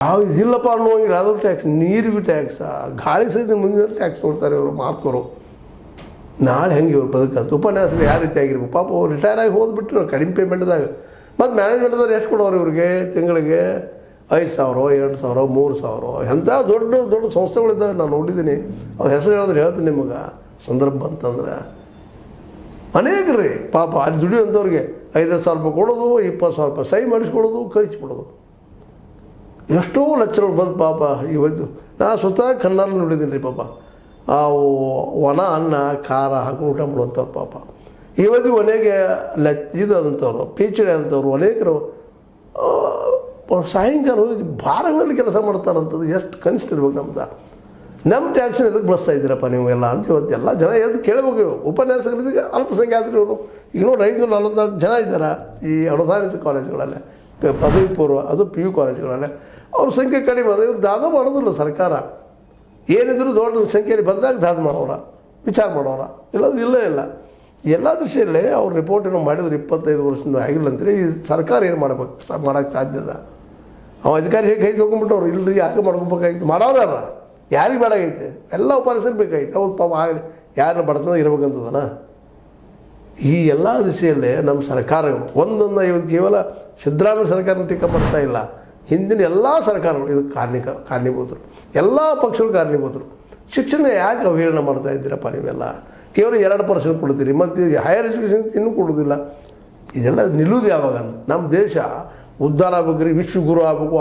ಯಾವ ಇದಿಲ್ಲಪ್ಪ ಅನ್ನೋಂಗಿಲ್ಲ, ಅದು ಟ್ಯಾಕ್ಸ್, ನೀರಿಗೂ ಟ್ಯಾಕ್ಸ, ಗಾಳಿ ಸಹಿತ ಮುಂದಿನ ಟ್ಯಾಕ್ಸ್ ಕೊಡ್ತಾರೆ ಇವರು ಮಾತುಕರು. ನಾಳೆ ಹೆಂಗೆ ಇವ್ರು ಬದುಕಂತ ಉಪನ್ಯಾಸಗಳು ಯಾವ ರೀತಿ ಆಗಿರ್ಬೇಕು ಪಾಪ. ಅವ್ರು ರಿಟೈರ್ ಆಗಿ ಹೋದ್ಬಿಟ್ರು ಕಡಿಮೆ ಪೇಮೆಂಟ್ದಾಗ. ಮತ್ತು ಮ್ಯಾನೇಜ್ಮೆಂಟ್ದವ್ರು ಎಷ್ಟು ಕೊಡೋರು ಇವ್ರಿಗೆ ತಿಂಗಳಿಗೆ 5,000 2,000 3,000. ಎಂಥ ದೊಡ್ಡ ದೊಡ್ಡ ಸಂಸ್ಥೆಗಳಿದ್ದಾವೆ, ನಾನು ನೋಡಿದ್ದೀನಿ. ಅವ್ರ ಹೆಸರು ಹೇಳಿದ್ರೆ ಹೇಳ್ತೀನಿ ನಿಮಗೆ ಸಂದರ್ಭ ಅಂತಂದ್ರೆ. ಅನೇಕ ರೀ ಪಾಪ ಅಲ್ಲಿ ದುಡಿಯುವಂಥವ್ರಿಗೆ 5,000 ರೂಪಾಯಿ ಕೊಡೋದು, 20,000 ರೂಪಾಯಿ ಸಹಿ ಮಾಡಿಸ್ಕೊಡೋದು, ಕಳಿಸ್ಬಿಡೋದು. ಎಷ್ಟೋ ಲಕ್ಷಗಳು ಬಂದು ಪಾಪ. ಇವತ್ತು ನಾನು ಸ್ವತಃ ಕಣ್ಣಲ್ಲಿ ನೋಡಿದ್ದೀನಿ ರೀ ಪಾಪ. ಆ ಒಣ ಅನ್ನ ಖಾರ ಹಾಕಿ ಊಟ ಮಾಡುವಂಥವ್ರು ಪಾಪ. ಇವತ್ತು ಕೊನೆಗೆ ಇದಂಥವ್ರು PhD ಅಂಥವ್ರು ಅನೇಕರು ಸಾಯಂಕಾಲ ಹೋಗಿ ಬಾರಗಳಲ್ಲಿ ಕೆಲಸ ಮಾಡ್ತಾರಂಥದ್ದು. ಎಷ್ಟು ಕನಿಷ್ಠ ಇರ್ಬೇಕು ನಮ್ದು. ನಮ್ಮ ಟ್ಯಾಕ್ಸನ್ನ ಎದಕ್ಕೆ ಬಳಸ್ತಾ ಇದ್ದೀರಪ್ಪ ನೀವು ಎಲ್ಲ ಅಂತ ಇವತ್ತು ಎಲ್ಲ ಜನ ಎದ್ದು ಕೇಳಬೇಕು. ಉಪನ್ಯಾಸಕರಿಗೆ ಅಲ್ಪಸಂಖ್ಯಾತರು ಇವರು. ಈಗ ನೋಡಿ 544 ಜನ ಇದ್ದಾರೆ ಈ ಅನುದಾನಿತ ಕಾಲೇಜುಗಳಲ್ಲಿ, ಪದವಿ ಪೂರ್ವ ಅದು PU ಕಾಲೇಜುಗಳಲ್ಲಿ. ಅವ್ರ ಸಂಖ್ಯೆ ಕಡಿಮೆ ಅದು. ಇವ್ರು ದಾದ ಮಾಡೋದಿಲ್ಲ ಸರ್ಕಾರ. ಏನಿದ್ರು ದೊಡ್ಡ ಸಂಖ್ಯೆಯಲ್ಲಿ ಬಂದಾಗ ದಾದ ಮಾಡೋರ, ವಿಚಾರ ಮಾಡೋರ, ಇಲ್ಲಾಂದ್ರೆ ಇಲ್ಲೇ ಇಲ್ಲ. ಎಲ್ಲ ದೃಷ್ಟಿಯಲ್ಲೇ ಅವ್ರು ರಿಪೋರ್ಟನ್ನು ಮಾಡಿದ್ರು 25 ವರ್ಷದಿಂದ ಆಗಿಲ್ಲ ಅಂತೇಳಿ. ಈ ಸರ್ಕಾರ ಏನು ಮಾಡ್ಬೇಕು, ಮಾಡೋಕ್ಕೆ ಸಾಧ್ಯದ? ಅವ ಅಧಿಕಾರಿ ಹೇಗೆ ಕೈ ತೊಗೊಂಡ್ಬಿಟ್ಟವ್ರು, ಇಲ್ಲರಿ ಯಾಕೆ ಮಾಡ್ಕೊಬೇಕಾಗಿತ್ತು, ಮಾಡೋದಾರ ಯಾರಿಗೆ ಬೇಡಾಗೈತೆ, ಎಲ್ಲ ಉಪರಿಸಬೇಕಾಗಿತ್ತು. ಅವ್ರು ಪಾಪ ಆಗಲಿ ಯಾರನ್ನ ಬಡತನ ಇರ್ಬೇಕಂತದನ. ಈ ಎಲ್ಲ ದಿಶೆಯಲ್ಲೇ ನಮ್ಮ ಸರ್ಕಾರಗಳು ಒಂದೊಂದು ಇವತ್ತು ಕೇವಲ ಸಿದ್ದರಾಮಯ್ಯ ಸರ್ಕಾರನ ಟೀಕೆ ಮಾಡ್ತಾ ಇಲ್ಲ, ಹಿಂದಿನ ಎಲ್ಲ ಸರ್ಕಾರಗಳು ಇದಕ್ಕೆ ಕಾರಣೀಭೂತರು. ಎಲ್ಲ ಪಕ್ಷಗಳು ಕಾರಣೀಭೂತರು. ಶಿಕ್ಷಣ ಯಾಕೆ ಅವಹೇಳನ ಮಾಡ್ತಾ ಇದ್ದೀರಪ್ಪ ನೀವೆಲ್ಲ? ಕೇವಲ 2% ಕೊಡ್ತೀರಿ, ಮತ್ತು ಹೈಯರ್ ಎಜುಕೇಷನ್ ಇನ್ನೂ ಕೊಡೋದಿಲ್ಲ. ಇದೆಲ್ಲ ನಿಲ್ಲುವುದು ಯಾವಾಗ? ನಮ್ಮ ದೇಶ ಉದ್ಧಾರ ಆಗ್ಬೇಕು ರೀ, ವಿಶ್ವಗುರು ಆಗಬೇಕು.